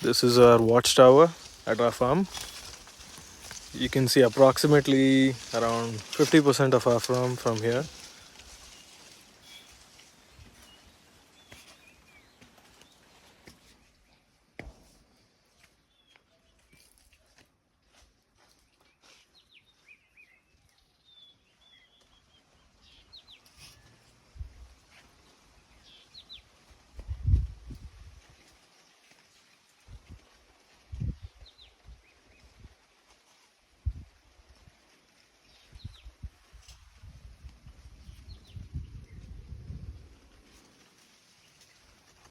This is our watchtower at our farm. You can see approximately around 50% of our farm from here.